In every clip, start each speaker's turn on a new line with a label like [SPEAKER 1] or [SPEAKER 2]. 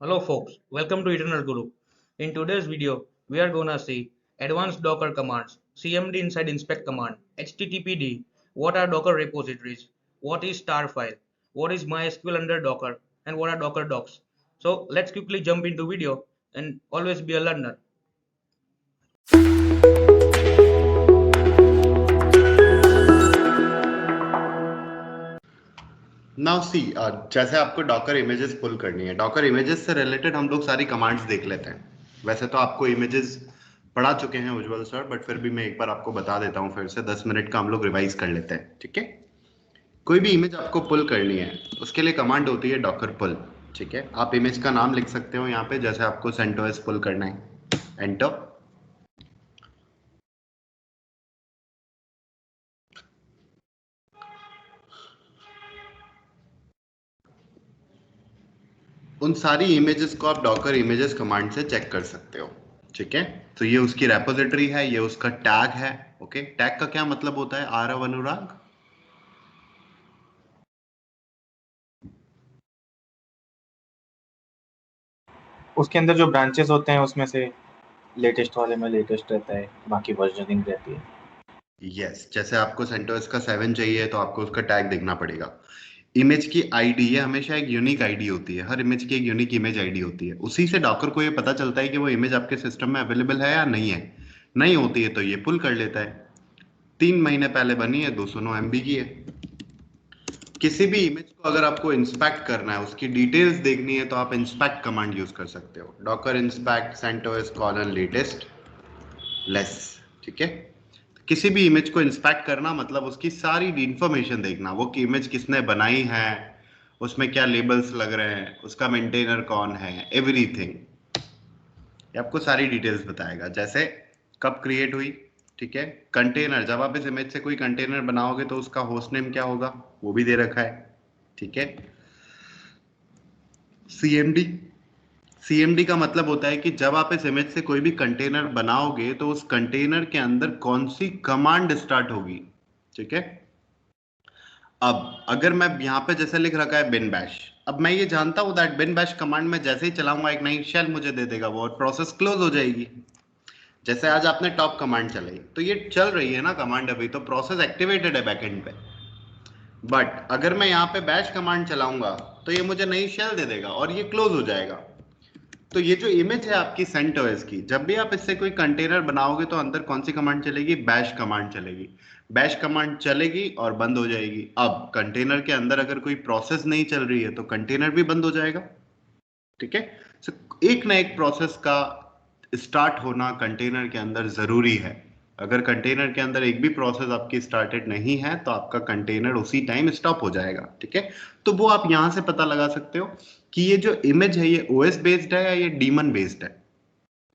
[SPEAKER 1] Hello folks, welcome to Eternal Guru. In today's video, we are gonna see advanced Docker commands, CMD inside inspect command, HTTPD, what are Docker repositories, what is star file, what is MySQL under Docker, and what are Docker docs. So let's quickly jump into video and always be a learner.
[SPEAKER 2] Now see जैसे आपको Docker images पुल करनी है, Docker images से related हम लोग सारी commands देख लेते हैं। वैसे तो आपको इमेजेस पढ़ा चुके हैं उज्जवल सर, बट फिर भी मैं एक बार आपको बता देता हूँ। फिर से 10 मिनट का हम लोग रिवाइज कर लेते हैं, ठीक है। कोई भी इमेज आपको पुल करनी है, उसके लिए कमांड होती है डॉकर पुल, ठीक है। आप इमेज का नाम लिख सकते हो यहाँ पे, जैसे आपको सेंटोस पुल करना है, एंटर। उन सारी इमेजेस को आप डॉकर इमेजेस कमांड से चेक कर सकते हो, ठीक है। तो ये उसकी रेपोजिटरी है, ये उसका टैग है। ओके, टैग का क्या मतलब होता है आरव अनुराग?
[SPEAKER 3] उसके अंदर जो ब्रांचेस होते हैं उसमें से लेटेस्ट वाले में लेटेस्ट रहता है, बाकी वर्जनिंग रहती है।
[SPEAKER 2] यस, जैसे आपको सेंटोस का 7 चाहिए तो आपको उसका टैग देखना पड़ेगा। इमेज की आईडी, ये हमेशा एक यूनिक आईडी होती है, हर इमेज की एक यूनिक इमेज आईडी होती है। उसी से डॉकर को ये पता चलता है कि वो इमेज आपके सिस्टम में अवेलेबल है या नहीं है। नहीं होती है तो ये पुल कर लेता है। 3 महीने पहले बनी है, 209 MB की है। किसी भी इमेज को अगर आपको इंस्पेक्ट करना है, उसकी डिटेल्स देखनी है, तो आप इंस्पेक्ट कमांड यूज कर सकते हो। Docker inspect CentOS colon latest लेस, ठीक है। किसी भी इमेज को इंस्पेक्ट करना मतलब उसकी सारी इंफॉर्मेशन देखना, वो कि इमेज किसने बनाई है, उसमें क्या लेबल्स लग रहे हैं, उसका मेंटेनर कौन है, एवरीथिंग। ये आपको सारी डिटेल्स बताएगा। जैसे कब क्रिएट हुई, ठीक है। कंटेनर, जब आप इस इमेज से कोई कंटेनर बनाओगे तो उसका होस्ट नेम क्या होगा, वो भी दे रखा है, ठीक है। सीएमडी, सीएमडी का मतलब होता है कि जब आप इस इमेज से कोई भी कंटेनर बनाओगे तो उस कंटेनर के अंदर कौन सी कमांड स्टार्ट होगी, ठीक है। अब अगर मैं यहाँ पे जैसे लिख रखा है बिन बैश, अब मैं ये जानता हूँ दैट बिन बैश कमांड में जैसे ही चलाऊंगा एक नई शेल मुझे दे देगा वो, और प्रोसेस क्लोज हो जाएगी। जैसे आज आपने टॉप कमांड चलाई तो ये चल रही है ना कमांड, अभी तो प्रोसेस एक्टिवेटेड है बैकएंड पे। बट अगर मैं यहाँ पे बैश कमांड चलाऊंगा तो ये मुझे नई शेल दे देगा और ये क्लोज हो जाएगा। तो ये जो इमेज है आपकी सेंटोस की, जब भी आप इससे कोई कंटेनर बनाओगे तो अंदर कौन सी कमांड चलेगी, बैश कमांड चलेगी। बैश कमांड चलेगी और बंद हो जाएगी। अब कंटेनर के अंदर अगर कोई प्रोसेस नहीं चल रही है तो कंटेनर भी बंद हो जाएगा, ठीक है। सो एक ना एक प्रोसेस का स्टार्ट होना कंटेनर के अंदर जरूरी है। अगर कंटेनर के अंदर एक भी प्रोसेस आपकी स्टार्टेड नहीं है तो आपका कंटेनर उसी टाइम स्टॉप हो जाएगा, ठीक है। तो वो आप यहां से पता लगा सकते हो कि ये जो इमेज है ये ओएस बेस्ड है या ये डीमन बेस्ड है।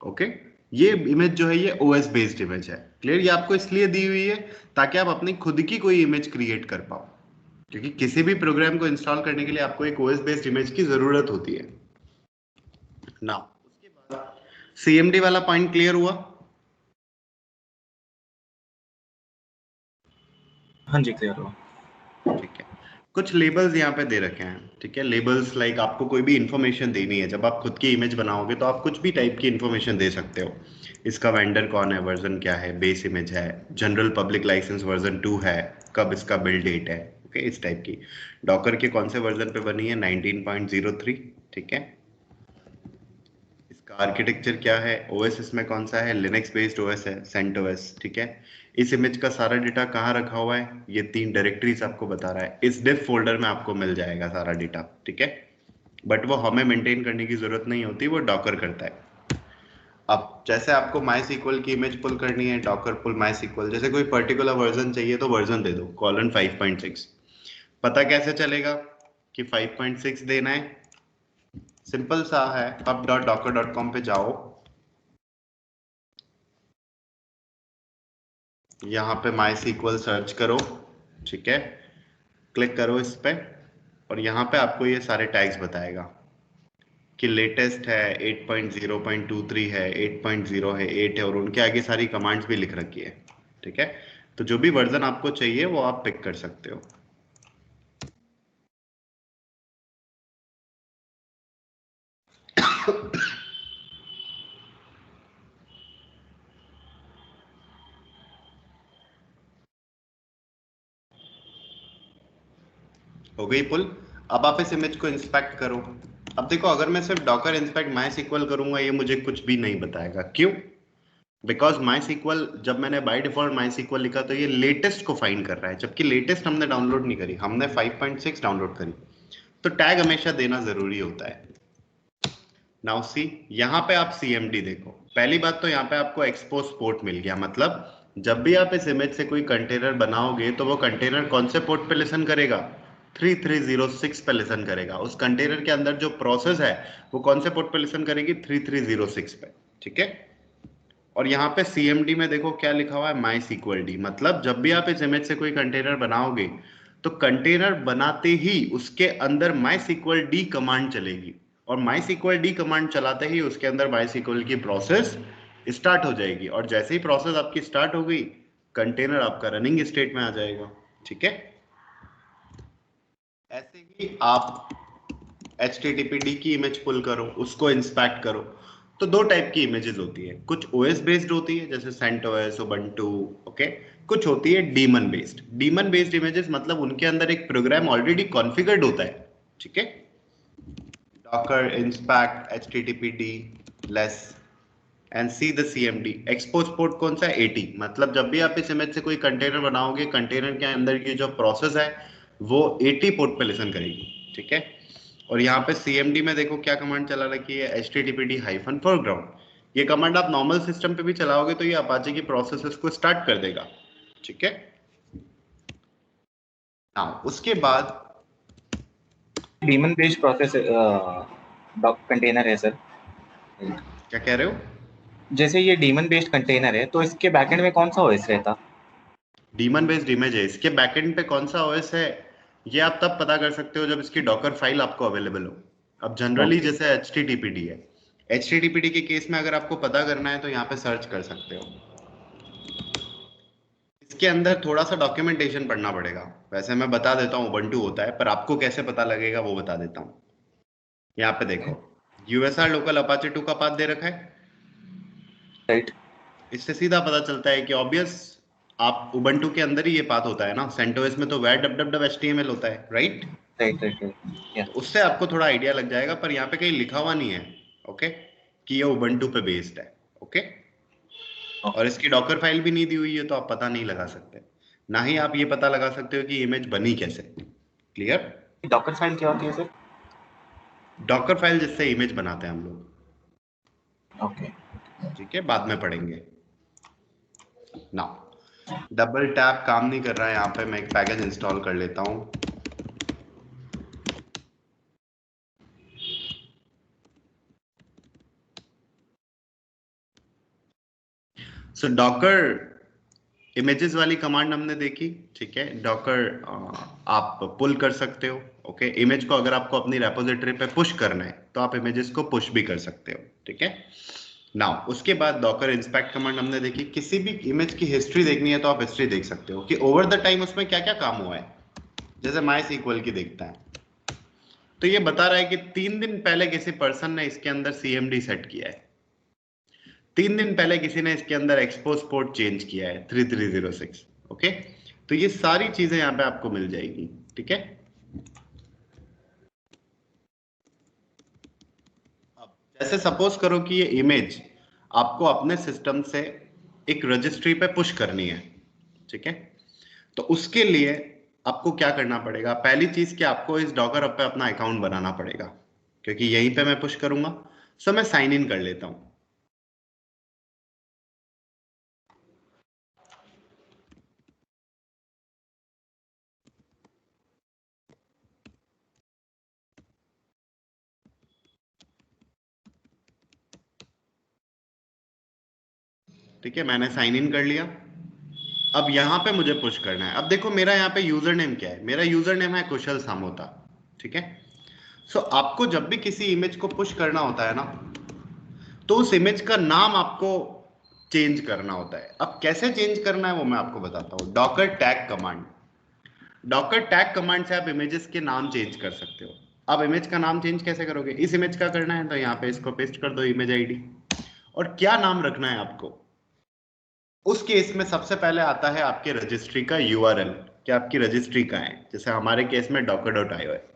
[SPEAKER 2] ओके, ये इमेज जो है ये ओएस बेस्ड इमेज है। क्लियर? ये आपको इसलिए दी हुई है ताकि आप अपनी खुद की कोई इमेज क्रिएट कर पाओ, क्योंकि किसी भी प्रोग्राम को इंस्टॉल करने के लिए आपको एक ओएस बेस्ड इमेज की जरूरत होती है ना। उसके बाद सीएमडी वाला पॉइंट क्लियर हुआ?
[SPEAKER 3] हाँ जी, क्लियर हुआ।
[SPEAKER 2] ठीक है। कुछ लेबल्स यहाँ पे दे रखे हैं, ठीक है। लेबल्स लाइक आपको कोई भी इंफॉर्मेशन देनी है, जब आप खुद की इमेज बनाओगे तो आप कुछ भी टाइप की इंफॉर्मेशन दे सकते हो। इसका वेंडर कौन है, वर्जन क्या है, बेस इमेज है, जनरल पब्लिक लाइसेंस वर्जन 2 है, कब इसका बिल्ड डेट है, ओके, इस टाइप की। डॉकर के कौन से वर्जन पे बनी है, 19.03, ठीक है। इसका आर्किटेक्चर क्या है, ओएस इसमें कौन सा है, लिनक्स बेस्ड ओएस है, सेंटोस, ठीक है। इस इमेज का सारा डेटा कहाँ रखा हुआ है, ये 3 डायरेक्टरीज आपको बता रहा है। इस डिफ फोल्डर में आपको मिल जाएगा सारा डेटा, ठीक है। बट वो हमें मेंटेन करने की जरूरत नहीं होती, वो डॉकर करता है। अब जैसे आपको माई सीक्वल की इमेज पुल करनी है, डॉकर पुल माई सीक्वल, जैसे कोई पर्टिकुलर वर्जन चाहिए तो वर्जन दे दो, कॉलन 5.6। पता कैसे चलेगा कि 5.6 देना है? सिंपल सा है, pub.docker.com पे जाओ, यहाँ पे माई सीक्वल सर्च करो, ठीक है। क्लिक करो इस पे और यहाँ पे आपको ये सारे टैग्स बताएगा कि लेटेस्ट है, 8.0.23 है, 8.0 है, 8 है, और उनके आगे सारी कमांड्स भी लिख रखी है, ठीक है। तो जो भी वर्जन आपको चाहिए वो आप पिक कर सकते हो। हो गई पुल। अब आप इस इमेज को इंस्पेक्ट करो। अब देखो, अगर मैं सिर्फ डॉकर इंस्पेक्ट माई सीक्वल करूंगा, ये मुझे कुछ भी नहीं बताएगा। क्यों? बिकॉज माई सीक्वल, जब मैंने बाय डिफॉल्ट माई सीक्वल लिखा तो ये लेटेस्ट को फाइंड कर रहा है, जबकि लेटेस्ट हमने डाउनलोड नहीं करी, हमने 5.6 डाउनलोड करी। तो टैग हमेशा देना जरूरी होता है। नाउ सी, यहाँ पे आप CMD देखो। पहली बात तो यहाँ पे आपको एक्सपोज पोर्ट मिल गया, मतलब जब भी आप इस इमेज से कोई कंटेनर बनाओगे तो वो कंटेनर कौन से पोर्ट पे लिसन करेगा? 3306 पे लिसन करेगा। उस कंटेनर के अंदर जो प्रोसेस है वो कौन से पोर्ट पे लिसन करेगी? 3306 पे। ठीक है। और यहाँ पे CMD में देखो क्या लिखा हुआ है, माई सीक्वल डी। मतलब जब भी आप इस इमेज से कोई कंटेनर बनाओगे तो कंटेनर बनाते ही उसके अंदर माई सीक्वल डी कमांड चलेगी, और माई सीक्वल डी कमांड चलाते ही उसके अंदर माई सीक्वल की प्रोसेस स्टार्ट हो जाएगी। और जैसे ही प्रोसेस आपकी स्टार्ट हो गई, कंटेनर आपका रनिंग स्टेट में आ जाएगा। ठीक है। ऐसे ही आप HTTPD की इमेज पुल करो, उसको इंस्पेक्ट करो, तो दो टाइप की इमेजेस होती है। कुछ OS बेस्ड होती है, जैसे CentOS, Ubuntu, ओके। कुछ होती है demon based. Demon based images मतलब उनके अंदर एक प्रोग्राम ऑलरेडी कॉन्फ़िगर्ड होता है। ठीक है। docker inspect httpd less and see the CMD। expose port कौन सा है? 80। मतलब जब भी आप इस इमेज से कोई कंटेनर बनाओगे, कंटेनर के अंदर की जो प्रोसेस है वो 80 पोर्ट पे लिसन करेगी। ठीक है। और यहाँ पे CMD में देखो क्या कमांड चला रखी है, httpd-foreground। ये कमांड आप नॉर्मल सिस्टम पे भी चलाओगे तो ये अपाचे की प्रोसेसेस को स्टार्ट कर देगा। ठीक है। उसके बाद
[SPEAKER 3] डीमन बेस्ड प्रोसेस कंटेनर है सर।
[SPEAKER 2] क्या कह रहे हो?
[SPEAKER 3] जैसे ये डीमन बेस्ड कंटेनर है तो इसके बैकएंड में कौन सा ओएस रहता?
[SPEAKER 2] डीमन बेस्ड इमेज है, इसके बैकएंड पे कौन सा OS है ये आप तब पता कर सकते हो जब इसकी डॉकर फाइल आपको अवेलेबल हो। अब जनरली
[SPEAKER 3] Okay.
[SPEAKER 2] जैसे HTTPD है, HTTPD के केस में अगर आपको पता करना है तो यहाँ पे सर्च कर सकते हो। इसके अंदर थोड़ा सा डॉक्यूमेंटेशन पढ़ना पड़ेगा। वैसे मैं बता देता हूँ Ubuntu होता है, पर आपको कैसे पता लगेगा वो बता देता हूँ। यहाँ पे देखो, USR लोकल अपाचे 2 का पाथ दे रखा है।
[SPEAKER 3] राइट।
[SPEAKER 2] इससे सीधा पता चलता है कि ऑब्वियस आप Ubuntu के अंदर ही ये पाथ होता है ना। CentOS में तो var/HTML होता है, राइट?
[SPEAKER 3] राइट राइट राइट या
[SPEAKER 2] तो उससे आपको थोड़ा आइडिया लग जाएगा, पर यहाँ पे कहीं लिखा हुआ नहीं है, ओके, कि ये Ubuntu पे बेस्ड है, ओके। और इसकी डॉकर फाइल भी नहीं दी हुई है, तो आप पता नहीं लगा सकते। ना ही आप ये पता लगा सकते हो कि इमेज बनी कैसे। क्लियर?
[SPEAKER 3] डॉकर फाइल क्या होती है सर?
[SPEAKER 2] डॉकर फाइल जिससे इमेज बनाते हैं हम लोग।
[SPEAKER 3] ओके।
[SPEAKER 2] ठीक है, बाद में पढ़ेंगे। नाउ डबल टैप काम नहीं कर रहा है, यहाँ पे मैं एक पैकेज इंस्टॉल कर लेता हूँ। सो डॉकर इमेजेस वाली कमांड हमने देखी। ठीक है। डॉकर आप पुल कर सकते हो, ओके। इमेज को अगर आपको अपनी रेपोजिटरी पे पुश करना है तो आप इमेजेस को पुश भी कर सकते हो। ठीक है। नाउ उसके बाद डॉकर इंस्पेक्ट कमांड हमने देखी। किसी भी इमेज की हिस्ट्री देखनी है तो आप हिस्ट्री देख सकते हो कि ओवर द टाइम उसमें क्या क्या काम हुआ है। जैसे माई सीक्वल की देखता है तो ये बता रहा है कि 3 दिन पहले किसी पर्सन ने इसके अंदर CMD सेट किया है, 3 दिन पहले किसी ने इसके अंदर एक्सपोज पोर्ट चेंज किया है 3306, ओके। तो ये सारी चीजें यहाँ पे आपको मिल जाएगी। ठीक है। अब जैसे सपोज करो कि ये इमेज आपको अपने सिस्टम से एक रजिस्ट्री पे पुश करनी है। ठीक है। तो उसके लिए आपको क्या करना पड़ेगा? पहली चीज कि आपको इस डॉकर पे अपना अकाउंट बनाना पड़ेगा, क्योंकि यहीं पे मैं पुश करूंगा। सो मैं साइन इन कर लेता हूं। ठीक है, मैंने साइन इन कर लिया। अब यहाँ पे मुझे पुश करना है। अब देखो मेरा यहाँ पे यूजर नेम क्या है, मेरा यूजर नेम है कुशल सामोता। ठीक है। सो आपको जब भी किसी इमेज को पुश करना होता है ना, तो उस इमेज का नाम आपको चेंज करना होता है। अब कैसे चेंज करना है वो मैं आपको बताता हूँ। Docker tag command, Docker tag command से आप इमेजेस के नाम चेंज कर सकते हो। अब इमेज का नाम चेंज कैसे करोगे? इस इमेज का करना है तो यहाँ पे इसको पेस्ट कर दो, इमेज आईडी। और क्या नाम रखना है आपको? उस केस में सबसे पहले आता है आपके रजिस्ट्री का यूआरएल, कि आपकी रजिस्ट्री कहाँ है। जैसे हमारे केस में docker.io है।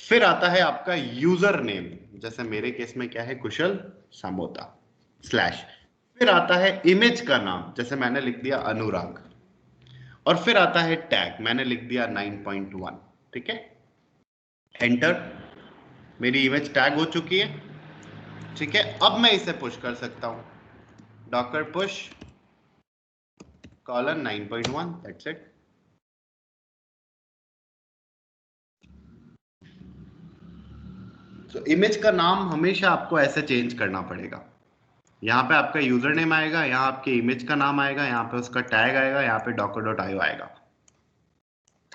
[SPEAKER 2] फिर आता है आपका यूजर नेम, जैसे मेरे केस में क्या है, कुशल सामोता स्लैश। फिर आता है इमेज का नाम, जैसे मैंने लिख दिया अनुराग। और फिर आता है टैग, मैंने लिख दिया 9.1। ठीक है, एंटर। मेरी इमेज टैग हो चुकी है। ठीक है, अब मैं इसे पुश कर सकता हूं, Docker push colon 9.1, that's it. तो इमेज का नाम हमेशा आपको ऐसे चेंज करना पड़ेगा। यहाँ पे आपका यूजर नेम आएगा, यहाँ आपके इमेज का नाम आएगा, यहाँ पे उसका टैग आएगा, यहाँ पे docker.io आएगा।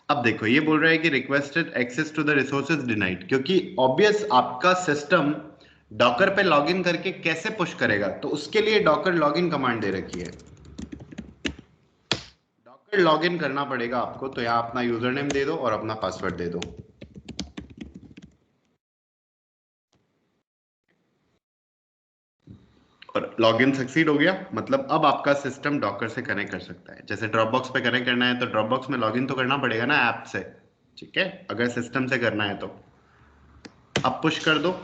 [SPEAKER 2] अब देखो ये बोल रहा है कि requested access to the resources denied, क्योंकि ऑब्वियस आपका सिस्टम डॉकर पे लॉगिन करके कैसे पुश करेगा, तो उसके लिए डॉकर लॉगिन कमांड दे रखी है। डॉकर लॉगिन करना पड़ेगा आपको, तो यहाँ अपना यूजर नेम दे दो और अपना पासवर्ड दे दो। और लॉगिन सक्सीड हो गया, मतलब अब आपका सिस्टम डॉकर से कनेक्ट कर सकता है। जैसे ड्रॉपबॉक्स पे कनेक्ट करना है तो ड्रॉपबॉक्स में लॉगिन तो करना पड़ेगा ना ऐप से, ठीक है, अगर सिस्टम से करना है तो। अब पुश कर दो।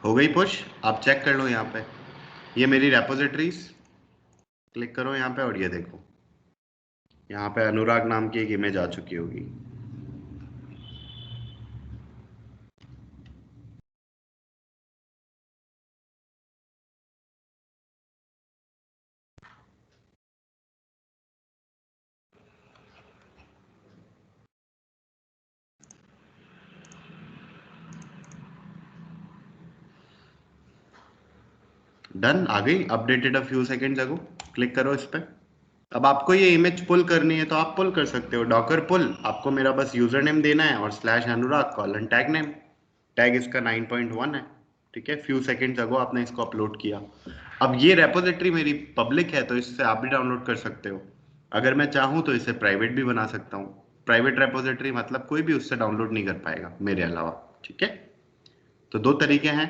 [SPEAKER 2] हो गई पुश, आप चेक कर लो। यहाँ पे ये मेरी रेपोजिटरीज, क्लिक करो यहाँ पे और ये देखो, यहाँ पे अनुराग नाम की एक इमेज आ चुकी होगी। डन, आ गई, updated a few seconds ago. Click करो इस पे। अब आपको ये इमेज पुल करनी है तो आप पुल कर सकते हो, डॉकर पुल। आपको मेरा बस यूजर नेम देना है और स्लैश अनुराग कॉलन टैग नेम। टैग इसका 9.1 है। ठीक है, फ्यू सेकेंड्स अगो आपने इसको अपलोड किया। अब ये रेपोजिटरी मेरी पब्लिक है तो इससे आप भी डाउनलोड कर सकते हो। अगर मैं चाहूँ तो इसे प्राइवेट भी बना सकता हूँ। प्राइवेट रेपोजिटरी मतलब कोई भी उससे डाउनलोड नहीं कर पाएगा मेरे अलावा। ठीक है, तो दो तरीके हैं।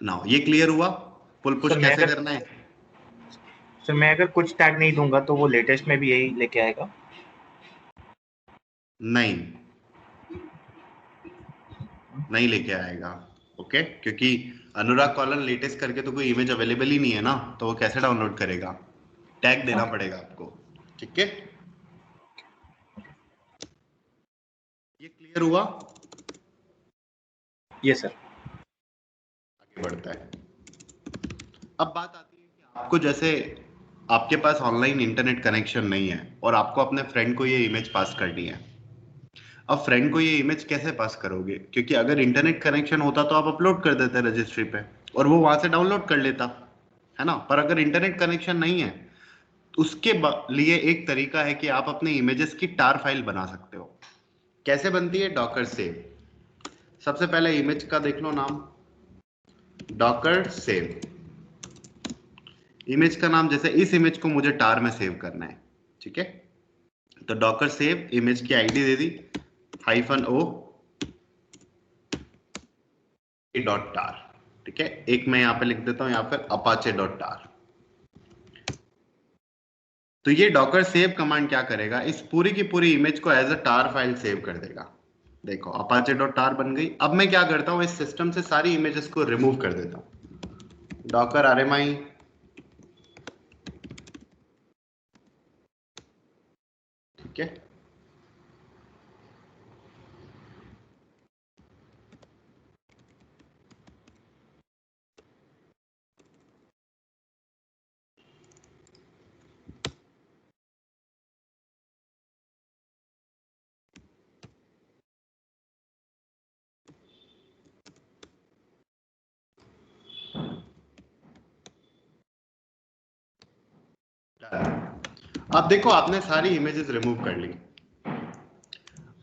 [SPEAKER 2] नाउ ये क्लियर हुआ पुल पुश
[SPEAKER 3] सर
[SPEAKER 2] कैसे करना है?
[SPEAKER 3] मैं अगर कुछ टैग नहीं दूंगा तो वो लेटेस्ट में भी यही लेके आएगा?
[SPEAKER 2] नहीं, नहीं लेके आएगा। ओके, क्योंकि अनुराग कॉलन लेटेस्ट करके तो कोई इमेज अवेलेबल ही नहीं है ना, तो वो कैसे डाउनलोड करेगा? टैग देना
[SPEAKER 3] ओके,
[SPEAKER 2] पड़ेगा आपको। ठीक है, ये क्लियर हुआ?
[SPEAKER 3] ये सर।
[SPEAKER 2] आगे बढ़ता है। अब बात आती है कि आपको, जैसे आपके पास ऑनलाइन इंटरनेट कनेक्शन नहीं है और आपको अपने फ्रेंड को ये इमेज पास करनी है। अब फ्रेंड को ये इमेज कैसे पास करोगे? क्योंकि अगर इंटरनेट कनेक्शन होता तो आप अपलोड कर देते रजिस्ट्री पे और वो वहां से डाउनलोड कर लेता, है ना। पर अगर इंटरनेट कनेक्शन नहीं है, उसके लिए एक तरीका है कि आप अपने इमेजेस की टार फाइल बना सकते हो। कैसे बनती है? Docker save. सबसे पहले इमेज का देख लो नाम, डॉकर सेव। इमेज का नाम, जैसे इस इमेज को मुझे टार में सेव करना है, ठीक है, तो डॉकर सेव, इमेज की आईडी दे दी -o डॉट टार। ठीक है, एक मैं यहां पे लिख देता हूं यहाँ पर अपाचे डॉट टार। तो ये डॉकर सेव कमांड क्या करेगा, इस पूरी की पूरी इमेज को as a tar file save कर देगा। देखो अपाचे डॉट टार बन गई। अब मैं क्या करता हूं, इस सिस्टम से सारी इमेजेस को रिमूव कर देता हूं, डॉकर आरएमआई। ठीक है, अब देखो आपने सारी इमेजेस रिमूव कर ली।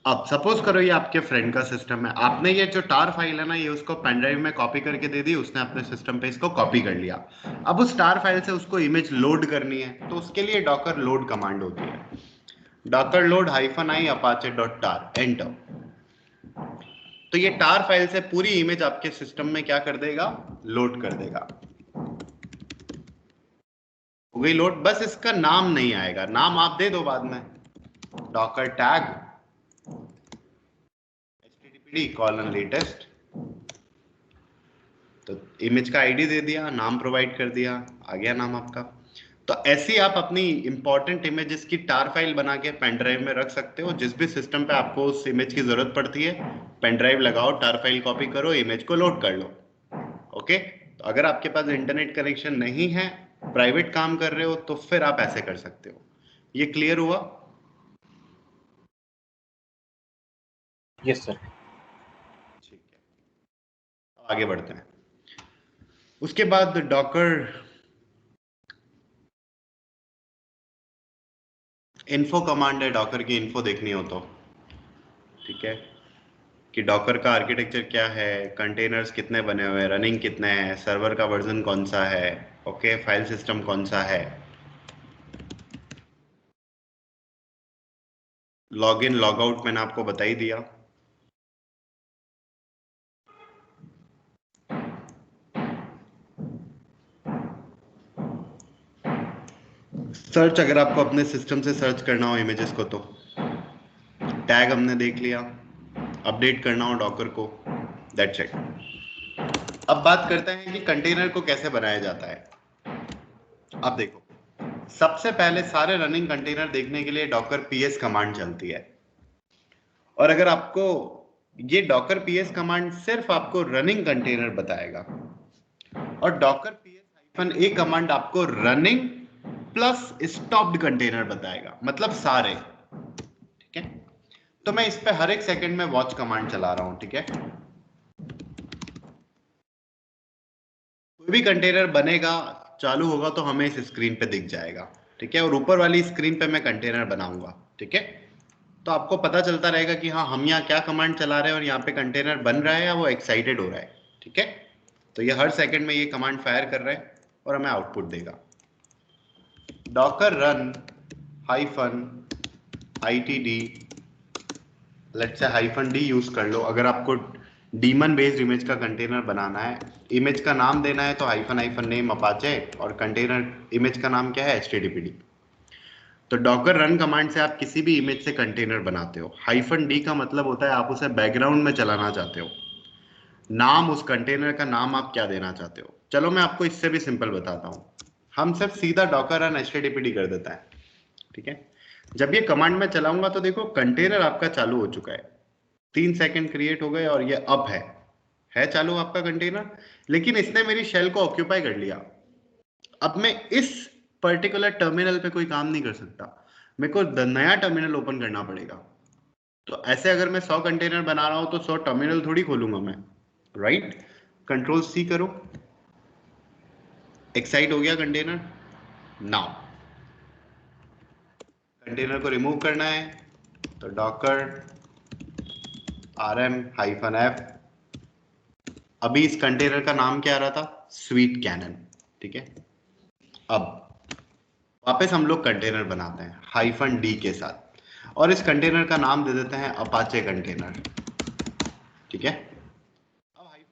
[SPEAKER 2] अब सपोज करो ये आपके फ्रेंड का सिस्टम है, आपने ये जो टार फाइल है ना ये उसको पेन ड्राइव में कॉपी करके दे दी, उसने अपने सिस्टम पे इसको कॉपी कर लिया। अब उस टार फाइल से उसको इमेज लोड करनी है, तो उसके लिए डॉकर लोड कमांड होती है, Docker load -i apache.tar, enter. तो ये टार फाइल से पूरी इमेज आपके सिस्टम में क्या कर देगा, लोड कर देगा। हो गई लोड, बस इसका नाम नहीं आएगा, नाम आप दे दो बाद में, डॉकर टैग httpd:/latest, तो इमेज का आईडी दे दिया, नाम प्रोवाइड कर दिया, आ गया नाम आपका। तो ऐसी आप अपनी इंपॉर्टेंट इमेजेस की टार फाइल बना के पेन ड्राइव में रख सकते हो। जिस भी सिस्टम पे आपको उस इमेज की जरूरत पड़ती है, पेन ड्राइव लगाओ, टार फाइल कॉपी करो, इमेज को लोड कर लो। ओके, तो अगर आपके पास इंटरनेट कनेक्शन नहीं है, प्राइवेट काम कर रहे हो, तो फिर आप ऐसे कर सकते हो। ये क्लियर हुआ?
[SPEAKER 3] Yes sir.
[SPEAKER 2] ठीक है, आगे बढ़ते हैं। उसके बाद डॉकर इन्फो कमांड है, डॉकर की इन्फो देखनी हो तो, ठीक है, कि डॉकर का आर्किटेक्चर क्या है, कंटेनर्स कितने बने हुए हैं, रनिंग कितने हैं, सर्वर का वर्जन कौन सा है, ओके, फाइल सिस्टम कौन सा है, लॉग इन लॉग आउट मैंने आपको बता ही दिया। सर्च, अगर आपको अपने सिस्टम से सर्च करना हो इमेजेस को, तो टैग हमने देख लिया, अपडेट करना हो डॉकर को, दैट्स इट। अब बात करते हैं कि कंटेनर को कैसे बनाया जाता है। अब देखो, सबसे पहले सारे रनिंग कंटेनर देखने के लिए डॉकर पीएस कमांड चलती है, और अगर आपको ये डॉकर पीएस कमांड सिर्फ आपको रनिंग कंटेनर बताएगा, और डॉकर पीएस -a कमांड आपको रनिंग प्लस स्टॉप्ड कंटेनर बताएगा, मतलब सारे, ठीक है। तो मैं इस पे हर एक सेकंड में वॉच कमांड चला रहा हूं, ठीक है। कोई भी कंटेनर बनेगा, चालू होगा, तो हमें इस स्क्रीन पे दिख जाएगा, ठीक है, और ऊपर वाली स्क्रीन पे मैं कंटेनर बनाऊंगा, ठीक है। तो आपको पता चलता रहेगा कि हाँ, हम यहाँ क्या कमांड चला रहे हैं और यहाँ पे कंटेनर बन रहा है या वो एक्साइटेड हो रहा है, ठीक है। तो ये हर सेकंड में ये कमांड फायर कर रहा है और हमें आउटपुट देगा। Docker run -itd, let's say -d use कर लो अगर आपको डीमन बेस्ड इमेज का कंटेनर बनाना है। इमेज का नाम देना है तो -name अपाचे, और कंटेनर इमेज का नाम क्या है, httpd। तो डॉकर रन कमांड से आप किसी भी इमेज से कंटेनर बनाते हो। -d का मतलब होता है आप उसे बैकग्राउंड में चलाना चाहते हो, नाम, उस कंटेनर का नाम आप क्या देना चाहते हो। चलो मैं आपको इससे भी सिंपल बताता हूँ, हम सिर्फ सीधा डॉकर रन httpd कर देता है, ठीक है। जब ये कमांड मैं चलाऊंगा तो देखो कंटेनर आपका चालू हो चुका है, 3 सेकंड क्रिएट हो गए और ये अप है चालू आपका कंटेनर, लेकिन इसने मेरी शेल को ऑक्यूपाई कर लिया। अब मैं इस पर्टिकुलर टर्मिनल पे कोई काम नहीं कर सकता, मेरे को नया टर्मिनल ओपन करना पड़ेगा। तो ऐसे अगर मैं 100 कंटेनर बना रहा हूं तो 100 टर्मिनल थोड़ी खोलूंगा मैं, राइट। कंट्रोल सी करो, एक्साइट हो गया कंटेनर। नाउ कंटेनर को रिमूव करना है तो डॉकर rm-f, अभी इस कंटेनर का नाम क्या आ रहा था, स्वीट कैनन, ठीक है। अब वापस हम लोग कंटेनर बनाते हैं -d के साथ, और इस कंटेनर का नाम दे देते हैं अपाचे कंटेनर, ठीक है।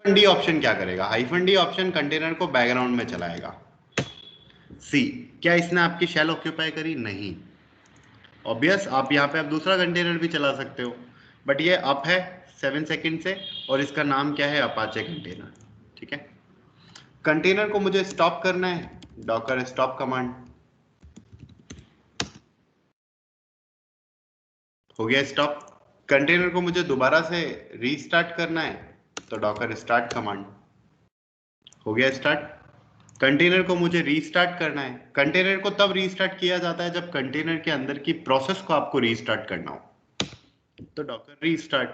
[SPEAKER 2] अब -d ऑप्शन क्या करेगा, -d ऑप्शन कंटेनर को बैकग्राउंड में चलाएगा। सी, क्या इसने आपकी शेल ऑक्यूपाई करी, नहीं। ऑब्वियस, आप यहाँ पे आप दूसरा कंटेनर भी चला सकते हो, बट ये अप है 7 सेकंड से, और इसका नाम क्या है, अपाचे कंटेनर, ठीक है। कंटेनर को मुझे स्टॉप करना है, डॉकर स्टॉप कमांड, हो गया स्टॉप। कंटेनर को मुझे दोबारा से रीस्टार्ट करना है तो डॉकर स्टार्ट कमांड, हो गया स्टार्ट। कंटेनर को मुझे रीस्टार्ट करना है, कंटेनर को तब रीस्टार्ट किया जाता है जब कंटेनर के अंदर की प्रोसेस को आपको रीस्टार्ट करना हो, तो डॉकर रीस्टार्ट,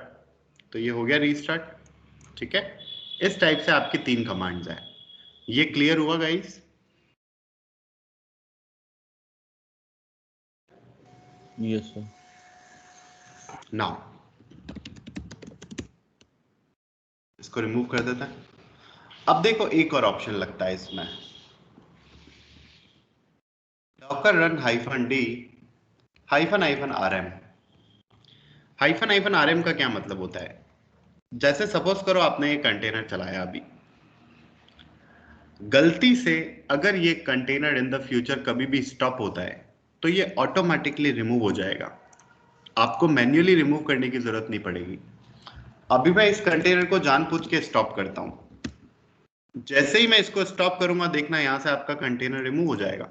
[SPEAKER 2] तो ये हो गया रीस्टार्ट, ठीक है। इस टाइप से आपकी 3 कमांड्स हैं। ये क्लियर हुआ गाइस?
[SPEAKER 4] Yes sir.
[SPEAKER 2] नाउ इसको रिमूव कर देता है। अब देखो एक और ऑप्शन लगता है इसमें, Docker run -d -rm। -rm का क्या मतलब होता है? जैसे सपोज करो आपने ये कंटेनर चलाया अभी, गलती से अगर ये कंटेनर इन द फ्यूचर कभी भी स्टॉप होता है तो ये ऑटोमेटिकली रिमूव हो जाएगा, आपको मैन्युअली रिमूव करने की जरूरत नहीं पड़ेगी। अभी मैं इस कंटेनर को जानबूझ के स्टॉप करता हूं, जैसे ही मैं इसको स्टॉप करूंगा देखना यहां से आपका कंटेनर रिमूव हो जाएगा,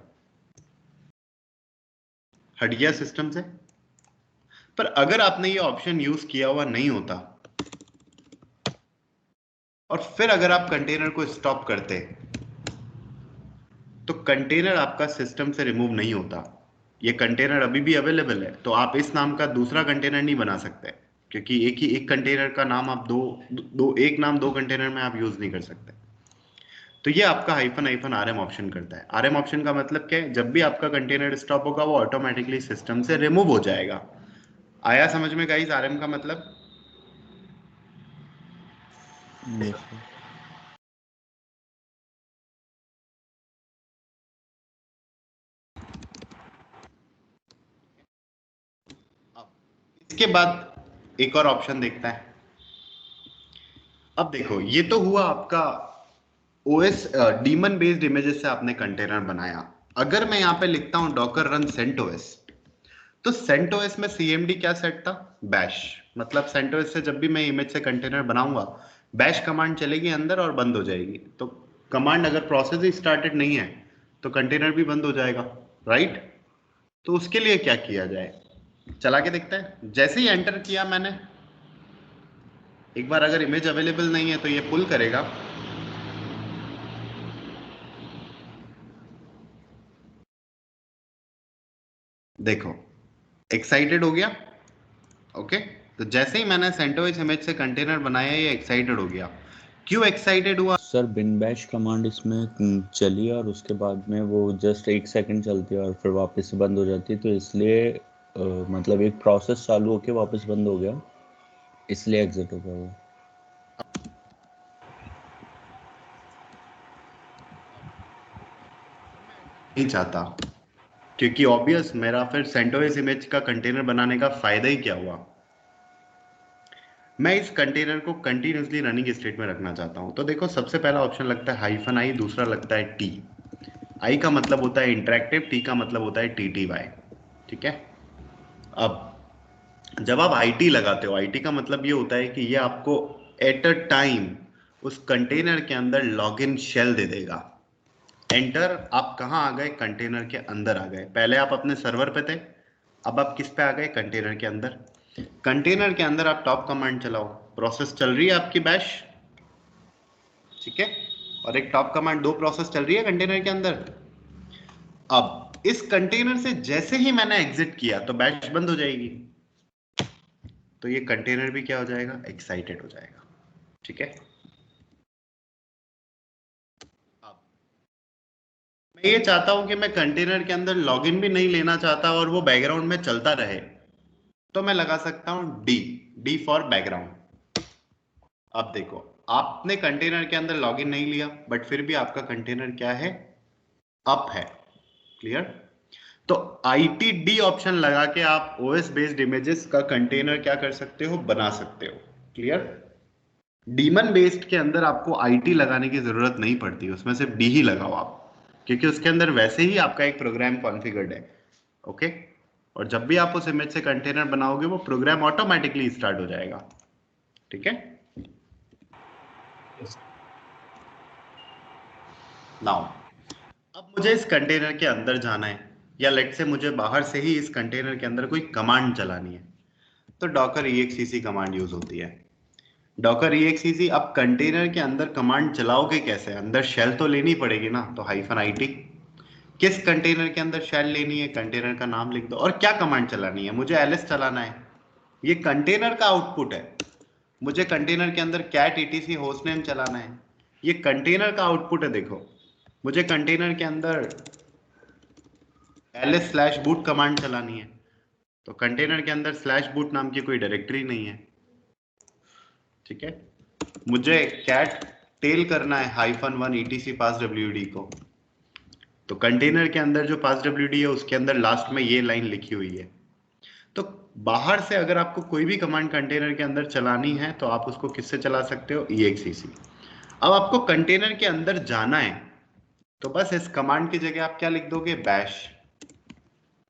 [SPEAKER 2] हट गया सिस्टम से। पर अगर आपने ये ऑप्शन यूज किया हुआ नहीं होता और फिर अगर आप कंटेनर को स्टॉप करते तो कंटेनर आपका सिस्टम से रिमूव नहीं होता। ये कंटेनर अभी भी अवेलेबल है, तो आप इस नाम का दूसरा कंटेनर नहीं बना सकते, क्योंकि एक कंटेनर का नाम आप एक नाम दो कंटेनर में आप यूज नहीं कर सकते। तो ये आपका -rm ऑप्शन करता है। rm ऑप्शन का मतलब क्या है? जब भी आपका कंटेनर स्टॉप होगा वो ऑटोमेटिकली सिस्टम से रिमूव हो जाएगा। आया समझ में गाइस rm का मतलब?
[SPEAKER 4] Yes sir.
[SPEAKER 2] इसके बाद एक और ऑप्शन देखता है। अब देखो ये तो हुआ आपका ओएस डीमन बेस्ड इमेजेस से आपने कंटेनर बनाया। अगर मैं यहां पे लिखता हूं डॉकर रन CentOS, तो CentOS में CMD क्या सेट था? बैश। मतलब CentOS से जब भी मैं इमेज से कंटेनर बनाऊंगा बैश कमांड चलेगी अंदर और बंद हो जाएगी। तो कमांड अगर प्रोसेस ही स्टार्टेड नहीं है तो कंटेनर भी बंद हो जाएगा, राइट? तो उसके लिए क्या किया जाए, चला के देखते हैं। जैसे ही एंटर किया मैंने, एक बार अगर इमेज अवेलेबल नहीं है तो ये पुल करेगा, देखो एक्साइटेड हो गया। ओके, तो जैसे ही मैंने CentOS इमेज से कंटेनर बनाया ये एक्साइटेड हो गया। क्यों एक्साइटेड हुआ?
[SPEAKER 4] सर बिन बैश कमांड इसमें चली और उसके बाद में वो जस्ट 1 सेकंड चलती है और फिर वापस से बंद हो जाती है, तो इसलिए मतलब एक प्रोसेस चालू होके वापस बंद हो गया, इसलिए एग्जिट हो गया वो।
[SPEAKER 2] नहीं चाहता, क्योंकि ऑब्वियस मेरा फिर CentOS इमेज का कंटेनर बनाने का फायदा ही क्या हुआ? मैं इस कंटेनर को कंटिन्यूसली रनिंग स्टेट में रखना चाहता हूं। तो देखो सबसे पहला ऑप्शन लगता है -i, दूसरा लगता है T। I का मतलब होता है इंटरेक्टिव, T का मतलब होता है TTY। ठीक है, अब जब आप IT लगाते हो, IT का मतलब ये होता है कि ये आपको एट अ टाइम उस कंटेनर के अंदर लॉगिन शेल दे देगा। एंटर, आप कहां आ गए? कंटेनर के अंदर आ गए। पहले आप अपने सर्वर पे थे, अब आप किस पे आ गए? कंटेनर के अंदर। कंटेनर के अंदर आप टॉप कमांड चलाओ, प्रोसेस चल रही है आपकी बैश, ठीक है, और एक टॉप कमांड, दो प्रोसेस चल रही है कंटेनर के अंदर। अब इस कंटेनर से जैसे ही मैंने एग्जिट किया तो बैश बंद हो जाएगी, तो ये कंटेनर भी क्या हो जाएगा? एक्साइटेड हो जाएगा। ठीक है, अब मैं ये चाहता हूं कि मैं कंटेनर के अंदर लॉगिन भी नहीं लेना चाहता और वो बैकग्राउंड में चलता रहे, तो मैं लगा सकता हूं डी फॉर बैकग्राउंड। अब देखो आपने कंटेनर के अंदर लॉगिन नहीं लिया बट फिर भी आपका कंटेनर क्या है? अप है। क्लियर? तो ITD ऑप्शन लगा के आप OS बेस्ड इमेजेस का कंटेनर क्या कर सकते हो? बना सकते हो। क्लियर? डीमन बेस्ड के अंदर आपको IT लगाने की जरूरत नहीं पड़ती, उसमें सिर्फ D ही लगाओ आप, क्योंकि उसके अंदर वैसे ही आपका एक प्रोग्राम कॉन्फ़िगर्ड है। ओके, और जब भी आप उस इमेज से कंटेनर बनाओगे वो प्रोग्राम ऑटोमेटिकली स्टार्ट हो जाएगा। ठीक है, नाउ अब मुझे इस कंटेनर के अंदर जाना है, या लेट से मुझे बाहर से ही इस कंटेनर के अंदर कोई कमांड चलानी है, तो docker exec कमांड यूज होती है। docker exec, अब कंटेनर के अंदर कमांड चलाओगे कैसे? अंदर शेल तो लेनी पड़ेगी ना, तो -it। किस कंटेनर के अंदर शेल लेनी है? कंटेनर का नाम लिख दो, और क्या कमांड चलानी है? मुझे ls चलाना है। ये कंटेनर का आउटपुट है, मुझे कंटेनर के अंदर cat etc hostname चलाना है। ये कंटेनर का आउटपुट है। देखो मुझे कंटेनर के अंदर ls/boot कमांड चलानी है। तो कंटेनर के अंदर /boot नाम की कोई डायरेक्टरी नहीं है, ठीक है। मुझे cat टेल करना है -1 etc passwd को, तो कंटेनर के अंदर जो passwd है उसके अंदर लास्ट में ये लाइन लिखी हुई है। तो बाहर से अगर आपको कोई भी कमांड कंटेनर के अंदर चलानी है तो आप उसको किससे चला सकते हो, exec। अब आपको कंटेनर के अंदर जाना है तो बस इस कमांड की जगह आप क्या लिख दोगे, बैश।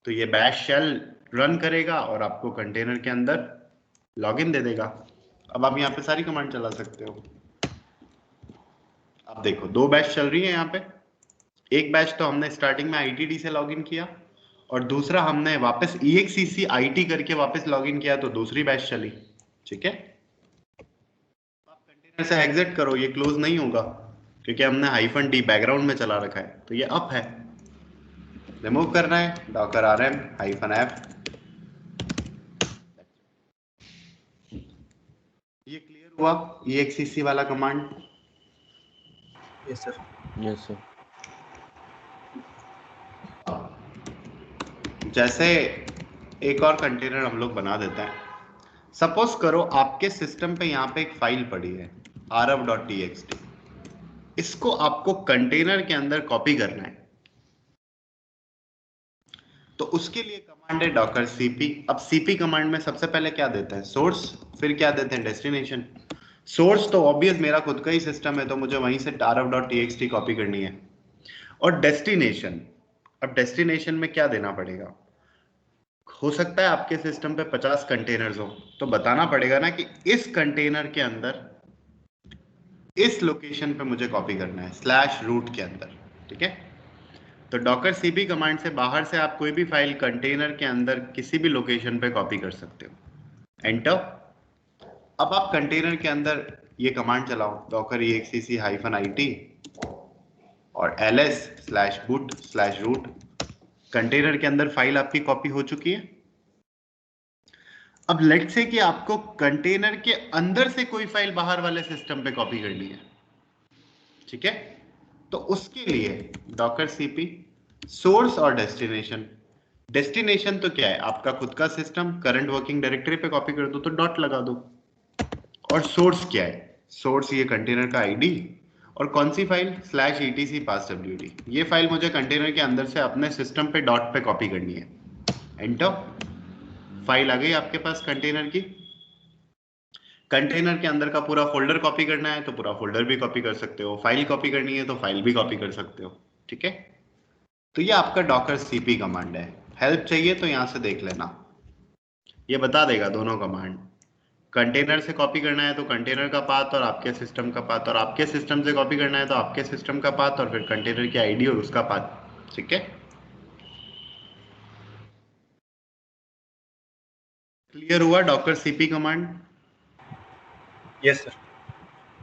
[SPEAKER 2] तो ये बैश शेल रन करेगा और आपको कंटेनर के अंदर लॉगिन दे देगा। अब आप यहाँ पे सारी कमांड चला सकते हो। अब देखो 2 बैच चल रही है यहाँ पे। एक बैच तो हमने स्टार्टिंग में ITD से लॉगिन किया और दूसरा हमने वापस exec IT करके वापस लॉगिन किया, तो दूसरी बैच चली, ठीक है। आप कंटेनर से एग्जिट करो, ये क्लोज नहीं होगा क्योंकि हमने -d बैकग्राउंड में चला रखा है, तो ये अप है। रिमूव करना है docker rm -f। ये क्लियर हुआ exec वाला command?
[SPEAKER 3] Yes sir.
[SPEAKER 4] Yes sir.
[SPEAKER 2] जैसे एक और कंटेनर हम लोग बना देते हैं। सपोज करो आपके सिस्टम पे यहाँ पे एक फाइल पड़ी है rf.txt, इसको आपको कंटेनर के अंदर कॉपी करना है, तो उसके लिए कमांड है docker cp। अब cp कमांड में सबसे पहले क्या देते हैं, सोर्स, फिर क्या देते हैं, डेस्टिनेशन। सोर्स तो ऑब्वियस मेरा खुद का ही सिस्टम है तो मुझे वहीं से rf.txt कॉपी करनी है। और डेस्टिनेशन, अब डेस्टिनेशन में क्या देना पड़ेगा, हो सकता है आपके सिस्टम पे 50 कंटेनर्स हो, तो बताना पड़ेगा ना कि इस कंटेनर के अंदर इस लोकेशन पे मुझे कॉपी करना है /root के अंदर, ठीक है। तो docker cp कमांड से बाहर से आप कोई भी फाइल कंटेनर के अंदर किसी भी लोकेशन पे कॉपी कर सकते हो, एंटर। अब आप कंटेनर के अंदर ये कमांड चलाओ docker exec -it और ls/boot/root। कंटेनर के अंदर फाइल आपकी कॉपी हो चुकी है। अब लेट से कि आपको कंटेनर के अंदर से कोई फाइल बाहर वाले सिस्टम पे कॉपी करनी है, ठीक है। तो उसके लिए docker cp सोर्स और डेस्टिनेशन। डेस्टिनेशन तो क्या है, आपका खुद का सिस्टम, करंट वर्किंग डायरेक्टरी पे कॉपी कर दो तो डॉट लगा दो। और सोर्स क्या है, सोर्स ये कंटेनर का आईडी और कौन सी फाइल, /etc passwd। ये फाइल मुझे कंटेनर के अंदर से अपने सिस्टम पे डॉट पे कॉपी करनी है, एंटर। फाइल आ गई आपके पास कंटेनर की। कंटेनर के अंदर का पूरा फोल्डर कॉपी करना है तो पूरा फोल्डर भी कॉपी कर सकते हो, फाइल कॉपी करनी है तो फाइल भी कॉपी कर सकते हो, ठीक है। तो ये आपका docker cp कमांड है। हेल्प चाहिए तो यहां से देख लेना, ये बता देगा दोनों कमांड। कंटेनर से कॉपी करना है तो कंटेनर का पाथ और आपके सिस्टम का पाथ, और आपके सिस्टम से कॉपी करना है तो आपके सिस्टम का पाथ और फिर कंटेनर की आईडी और उसका पाथ, ठीक है। क्लियर हुआ docker cp command?
[SPEAKER 3] Yes sir.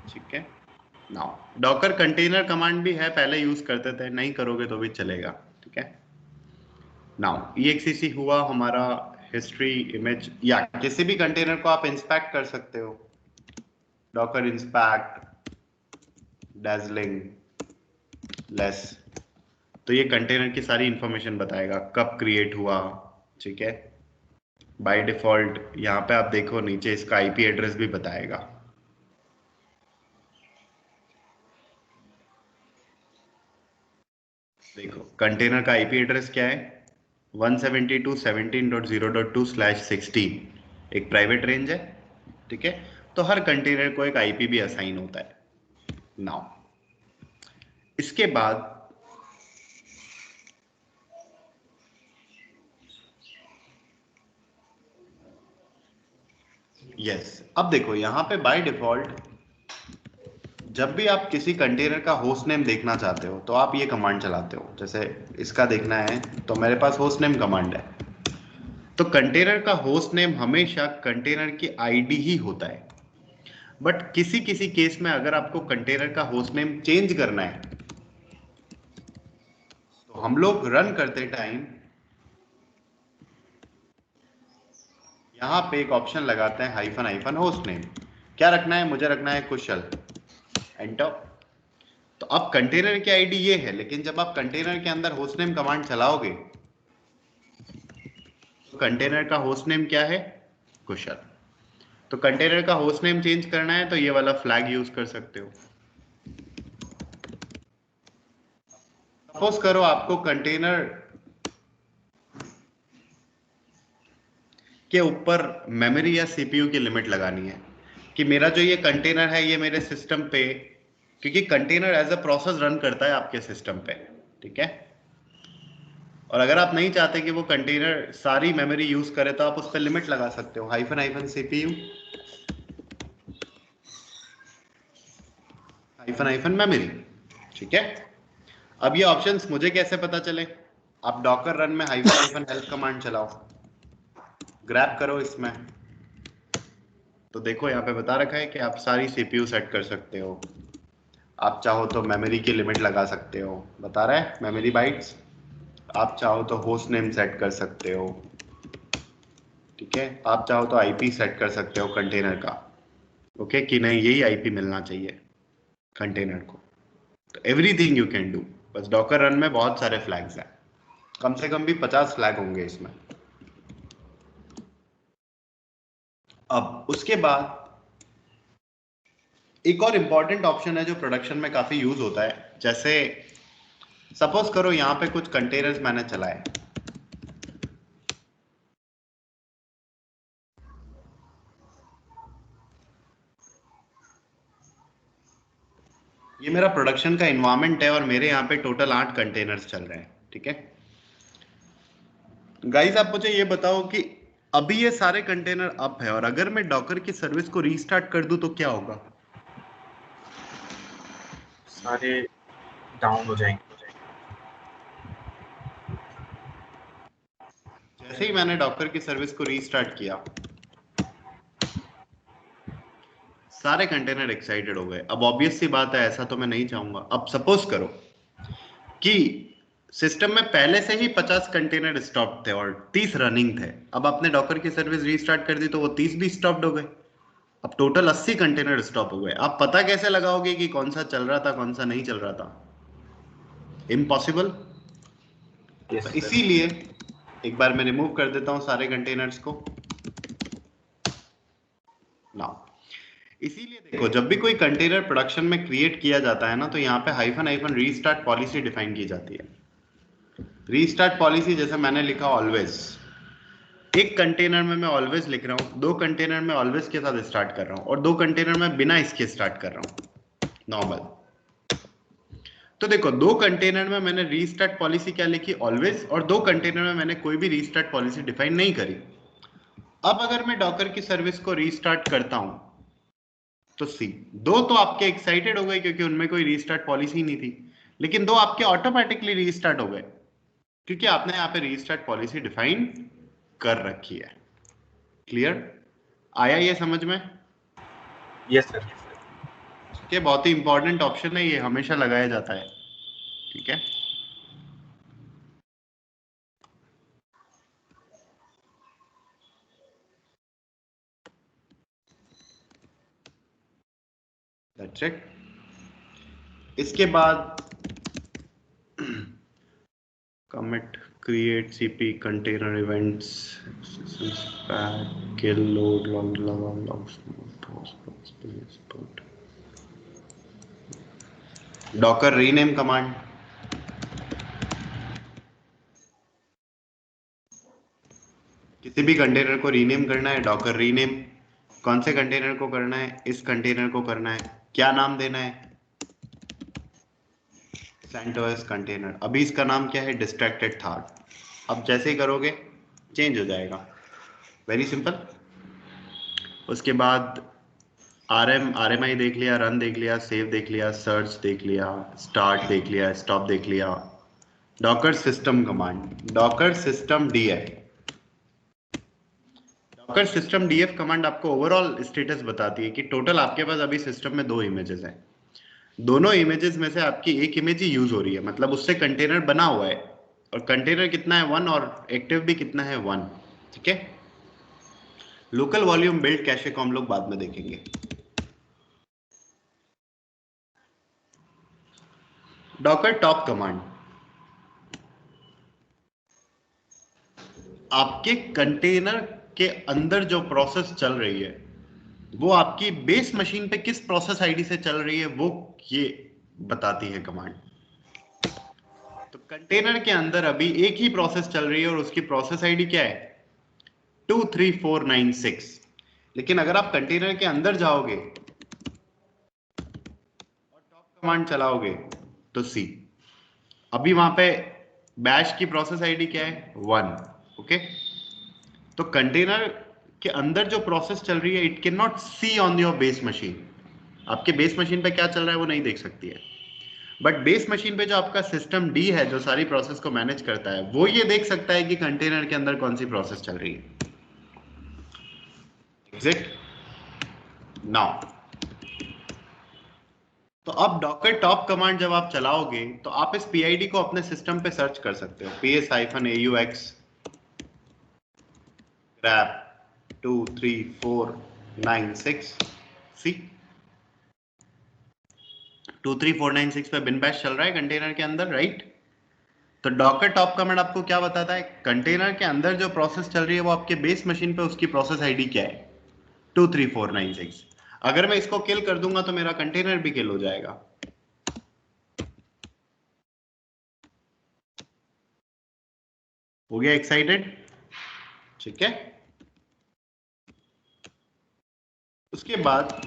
[SPEAKER 3] ठीक
[SPEAKER 2] है। नाउ डॉकर कंटेनर कमांड भी है, पहले यूज करते थे, नहीं करोगे तो भी चलेगा, ठीक है। नाउ exec हुआ हमारा हिस्ट्री इमेज, या किसी भी कंटेनर को आप इंस्पेक्ट कर सकते हो, डॉकर इंस्पेक्ट dazzling less। तो ये कंटेनर की सारी इंफॉर्मेशन बताएगा, कब क्रिएट हुआ, ठीक है। बाय डिफॉल्ट यहाँ पे आप देखो नीचे इसका आईपी एड्रेस भी बताएगा। देखो कंटेनर का आईपी एड्रेस क्या है, 172.17.0.2/16, एक प्राइवेट रेंज है, ठीक है। तो हर कंटेनर को एक आईपी भी असाइन होता है। नाउ इसके बाद यस, अब देखो यहाँ पे बाय डिफॉल्ट जब भी आप किसी कंटेनर का होस्ट नेम देखना चाहते हो तो आप ये कमांड चलाते हो। जैसे इसका देखना है तो मेरे पास होस्ट नेम कमांड है, तो कंटेनर का होस्ट नेम हमेशा कंटेनर की आईडी ही होता है। बट किसी किसी केस में अगर आपको कंटेनर का होस्ट नेम चेंज करना है तो हम लोग रन करते टाइम यहाँ पे एक ऑप्शन लगाते हैं --- होस्ट नेम। क्या रखना है, मुझे रखना है कुशल, एंटर। तो अब कंटेनर की आईडी ये है, लेकिन जब आप कंटेनर के अंदर होस्ट नेम कमांड चलाओगे तो कंटेनर का होस्ट नेम क्या है? कुशल। तो कंटेनर का होस्ट नेम चेंज करना है तो ये वाला फ्लैग यूज कर सकते हो। सपोज करो आपको कंटेनर के ऊपर मेमोरी या सीपीयू की लिमिट लगानी है कि मेरा जो ये कंटेनर है ये मेरे सिस्टम पे, क्योंकि container as a process run करता है आपके सिस्टम पे, ठीक है। और अगर आप नहीं चाहते कि वो कंटेनर सारी मेमोरी यूज करे तो आप उस पर लिमिट लगा सकते हो, hyphen hyphen CPU hyphen hyphen memory, ठीक है। अब ये ऑप्शंस मुझे कैसे पता चले? आप डॉकर रन में हाइफन हाइफन हेल्प कमांड चलाओ, ग्रैब करो इसमें, तो देखो यहाँ पे बता रखा है कि आप सारी सीपीयू सेट कर सकते हो। आप चाहो तो मेमोरी की लिमिट लगा सकते हो, बता रहा है मेमोरी बाइट्स। आप चाहो तो होस्ट नेम सेट कर सकते हो, ठीक है। आप चाहो तो आईपी सेट कर सकते हो कंटेनर का, ओके, कि नहीं यही आईपी मिलना चाहिए कंटेनर को। तो एवरीथिंग यू कैन डू। बस डॉकर रन में बहुत सारे फ्लैग्स हैं, कम से कम भी 50 फ्लैग होंगे इसमें। अब उसके बाद एक और इंपॉर्टेंट ऑप्शन है जो प्रोडक्शन में काफी यूज होता है। जैसे सपोज करो यहाँ पे कुछ कंटेनर्स मैंने चलाए, ये मेरा प्रोडक्शन का इन्वायरमेंट है और मेरे यहाँ पे टोटल 8 कंटेनर्स चल रहे हैं, ठीक है। गाइस आप मुझे ये बताओ कि अभी ये सारे कंटेनर अप है और अगर मैं डॉकर की सर्विस को रीस्टार्ट कर दूं तो क्या होगा?
[SPEAKER 3] सारे डाउन हो जाएंगे।
[SPEAKER 2] जैसे ही मैंने डॉकर की सर्विस को रीस्टार्ट किया सारे कंटेनर एक्साइटेड हो गए। अब ऑब्वियस सी बात है, ऐसा तो मैं नहीं चाहूंगा। अब सपोज करो कि सिस्टम में पहले से ही 50 कंटेनर स्टॉप थे और 30 रनिंग थे। अब आपने डॉकर की सर्विस रीस्टार्ट कर दी तो वो 30 भी स्टॉप्ड हो गए। अब टोटल 80 कंटेनर स्टॉप हो गए। आप पता कैसे लगाओगे कि कौन सा चल रहा था कौन सा नहीं चल रहा था? इम्पॉसिबल।
[SPEAKER 3] यस
[SPEAKER 2] तो
[SPEAKER 3] सर।
[SPEAKER 2] इसीलिए एक बार मैं रिमूव कर देता हूं सारे कंटेनर्स को। नाउ इसीलिए देखो, जब भी कोई कंटेनर प्रोडक्शन में क्रिएट किया जाता है ना, तो यहाँ पे hyphen hyphen restart policy define की जाती है। रीस्टार्ट पॉलिसी जैसे मैंने लिखा ऑलवेज, एक कंटेनर में मैं ऑलवेज लिख रहा हूँ, 2 कंटेनर में ऑलवेज के साथ स्टार्ट कर रहा हूँ और 2 कंटेनर में बिना इसके स्टार्ट कर रहा हूँ नॉर्मल। तो देखो 2 कंटेनर में मैंने रीस्टार्ट पॉलिसी क्या लिखी? ऑलवेज। और 2 कंटेनर में मैंने कोई भी रीस्टार्ट पॉलिसी डिफाइन नहीं करी। अब अगर मैं डॉकर की सर्विस को रीस्टार्ट करता हूं तो सी 2 तो आपके एक्साइटेड हो गए क्योंकि उनमें कोई रीस्टार्ट पॉलिसी नहीं थी, लेकिन 2 आपके ऑटोमेटिकली रीस्टार्ट हो गए क्योंकि आपने यहाँ पे रीस्टार्ट पॉलिसी डिफाइन कर रखी है। क्लियर? आया ये समझ में?
[SPEAKER 3] Yes sir.
[SPEAKER 2] ये बहुत ही इंपॉर्टेंट ऑप्शन है, ये हमेशा लगाया जाता है, ठीक है। That's it. इसके बाद commit create cp container events pack kill load log docker rename command। किसी भी कंटेनर को रीनेम करना है, डॉकर रीनेम। कौन से कंटेनर को करना है? इस कंटेनर को करना है। क्या नाम देना है? CentOS container. अभी इसका नाम क्या है? Distracted thought. अब जैसे ही करोगे चेंज हो जाएगा, वेरी सिंपल। उसके बाद RMI देख लिया, रन देख लिया, सेव देख लिया, सर्च देख लिया, स्टार्ट देख लिया, स्टॉप देख लिया। Docker system command, Docker system DF. Docker system DF command आपको ओवरऑल स्टेटस बताती है कि टोटल आपके पास अभी सिस्टम में 2 इमेजेस हैं। दोनों इमेजेस में से आपकी एक इमेज ही यूज हो रही है, मतलब उससे कंटेनर बना हुआ है और कंटेनर कितना है 1 और एक्टिव भी कितना है 1, ठीक है। लोकल वॉल्यूम बिल्ड कैशे को हम लोग बाद में देखेंगे। डॉकर टॉप कमांड, आपके कंटेनर के अंदर जो प्रोसेस चल रही है वो आपकी बेस मशीन पे किस प्रोसेस आईडी से चल रही है वो ये बताती है कमांड। तो कंटेनर के अंदर अभी एक ही प्रोसेस चल रही है और उसकी प्रोसेस आईडी क्या है 23496। लेकिन अगर आप कंटेनर के अंदर जाओगे और टॉप कमांड चलाओगे तो सी, अभी वहां पे बैश की प्रोसेस आईडी क्या है 1। ओके, तो कंटेनर के अंदर जो प्रोसेस चल रही है it can not see on your base machine. आपके बेस मशीन पे क्या चल रहा है वो नहीं देख सकती है, बट बेस मशीन पे जो आपका सिस्टम डी है जो सारी प्रोसेस को मैनेज करता है वो ये देख सकता है कि कंटेनर के अंदर कौन सी प्रोसेस चल रही है। Exit now. तो अब डॉकर टॉप कमांड जब आप चलाओगे तो आप इस पीआईडी को अपने सिस्टम पे सर्च कर सकते हो, ps-aux grep 23496 सी 23496 पे बिन बैश चल रहा है कंटेनर के अंदर, राइट। तो डॉकर टॉप कमांड आपको क्या बताता है, कंटेनर के अंदर जो प्रोसेस चल रही है वो आपके बेस मशीन पे उसकी प्रोसेस आईडी क्या है 23496। अगर मैं इसको किल कर दूंगा तो मेरा कंटेनर भी किल हो जाएगा। हो गया एक्साइटेड, ठीक है। उसके बाद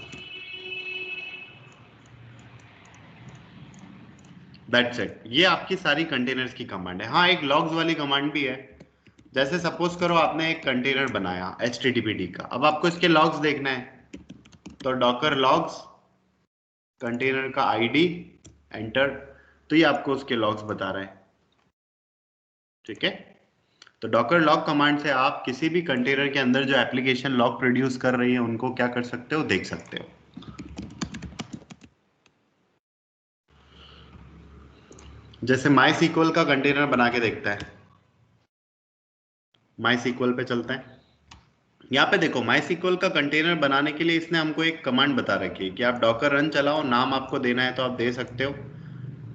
[SPEAKER 2] दैट्स इट, ये आपकी सारी कंटेनर्स की कमांड है। हाँ, एक लॉग्स वाली कमांड भी है। जैसे सपोज करो आपने एक कंटेनर बनाया HTTPD का, अब आपको इसके लॉग्स देखना है तो डॉकर लॉग्स कंटेनर का आईडी एंटर, तो ये आपको उसके लॉग्स बता रहा है, ठीक है। तो डॉकर लॉग कमांड से आप किसी भी कंटेनर के अंदर जो एप्लीकेशन लॉग प्रोड्यूस कर रही है उनको क्या कर सकते हो, देख सकते हो। जैसे MySQL का कंटेनर बना के देखता है, MySQL पे चलता है। यहाँ पे देखो MySQL का कंटेनर बनाने के लिए इसने हमको एक कमांड बता रखी है कि आप डॉकर रन चलाओ, नाम आपको देना है तो आप दे सकते हो,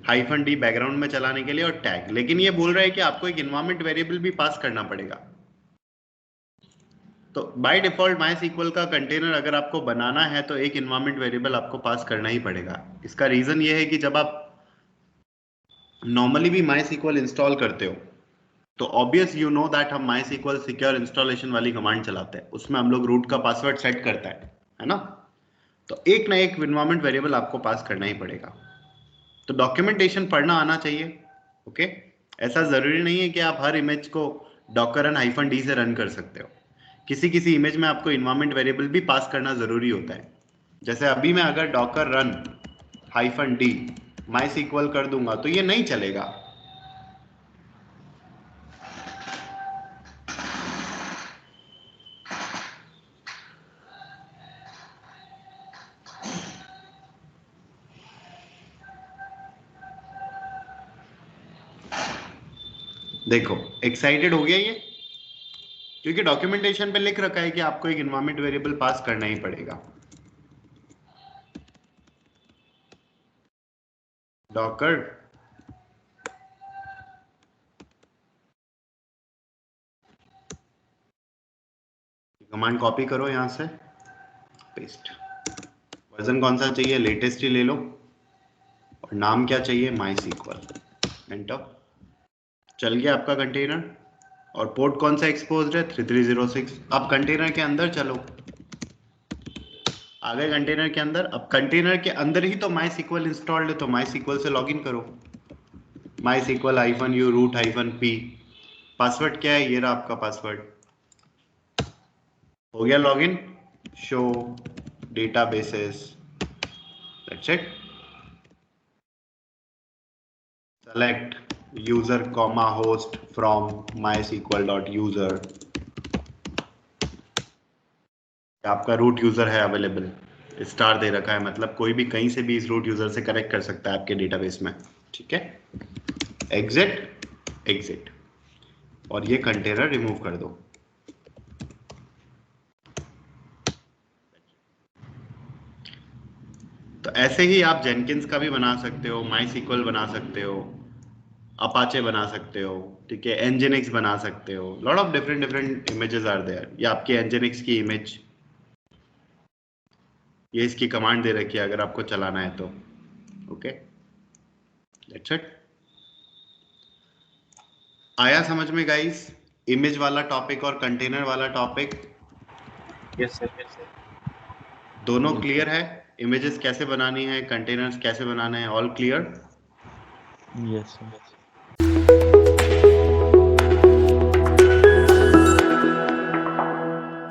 [SPEAKER 2] -d बैकग्राउंड में चलाने के लिए और टैग। लेकिन ये बोल रहा है कि आपको एक इन्वायरमेंट वेरिएबल भी पास करना पड़ेगा। तो बाय डिफॉल्ट MySQL का कंटेनर अगर आपको बनाना है तो एक इन्वायरमेंट वेरिएबल आपको पास करना ही पड़ेगा। इसका रीजन ये है कि जब आप नॉर्मली भी MySQL इंस्टॉल करते हो तो ऑब्वियस यू नो दैट हम MySQL सिक्योर इंस्टॉलेशन वाली कमांड चलाते हैं, उसमें हम लोग रूट का पासवर्ड सेट करता है ना। तो एक ना एक इन्वायरमेंट वेरिएबल आपको पास करना ही पड़ेगा। तो डॉक्यूमेंटेशन पढ़ना आना चाहिए, ओके। ऐसा जरूरी नहीं है कि आप हर इमेज को डॉकर रन -d से रन कर सकते हो। किसी किसी इमेज में आपको इन्वायरमेंट वेरिएबल भी पास करना जरूरी होता है। जैसे अभी मैं अगर डॉकर रन -d MySQL कर दूंगा तो ये नहीं चलेगा। देखो एक्साइटेड हो गया ये, क्योंकि डॉक्यूमेंटेशन पे लिख रखा है कि आपको एक इन्वायरमेंट वेरिएबल पास करना ही पड़ेगा। डॉकर कमांड कॉपी करो यहां से, पेस्ट। वर्जन कौन सा चाहिए, लेटेस्ट ही ले लो, और नाम क्या चाहिए MySQL, एंटर। चल गया आपका कंटेनर, और पोर्ट कौन सा एक्सपोज्ड है 3306। अब कंटेनर के अंदर चलो, आ गए कंटेनर के अंदर। अब कंटेनर के अंदर ही तो MySQL इंस्टॉल्ड है, तो MySQL से लॉगिन करो, MySQL -u root -p। Password क्या है, ये रहा आपका पासवर्ड। हो गया login, show databases, that's it. Select user comma host from MySQL.user। आपका रूट यूजर है अवेलेबल, स्टार दे रखा है, मतलब कोई भी कहीं से भी इस रूट यूजर से कनेक्ट कर सकता है आपके डेटाबेस में, ठीक है। एग्जिट, एग्जिट, और ये कंटेनर रिमूव कर दो। तो ऐसे ही आप जेनकिंस का भी बना सकते हो, MySQL बना सकते हो, अपाचे बना सकते हो, ठीक है, एनजिनिक्स बना सकते हो, lot of different images are there. ये आपकी एनजिनिक्स की इमेज, ये इसकी कमांड दे रखी है अगर आपको चलाना है तो। Okay, that's it. आया समझ में गाइस इमेज वाला टॉपिक और कंटेनर वाला टॉपिक?
[SPEAKER 3] Yes sir.
[SPEAKER 2] दोनों
[SPEAKER 4] Yes,
[SPEAKER 2] क्लियर है? इमेजेस कैसे बनानी है, कंटेनर्स कैसे बनाना है, ऑल क्लियर?
[SPEAKER 4] yes, sir.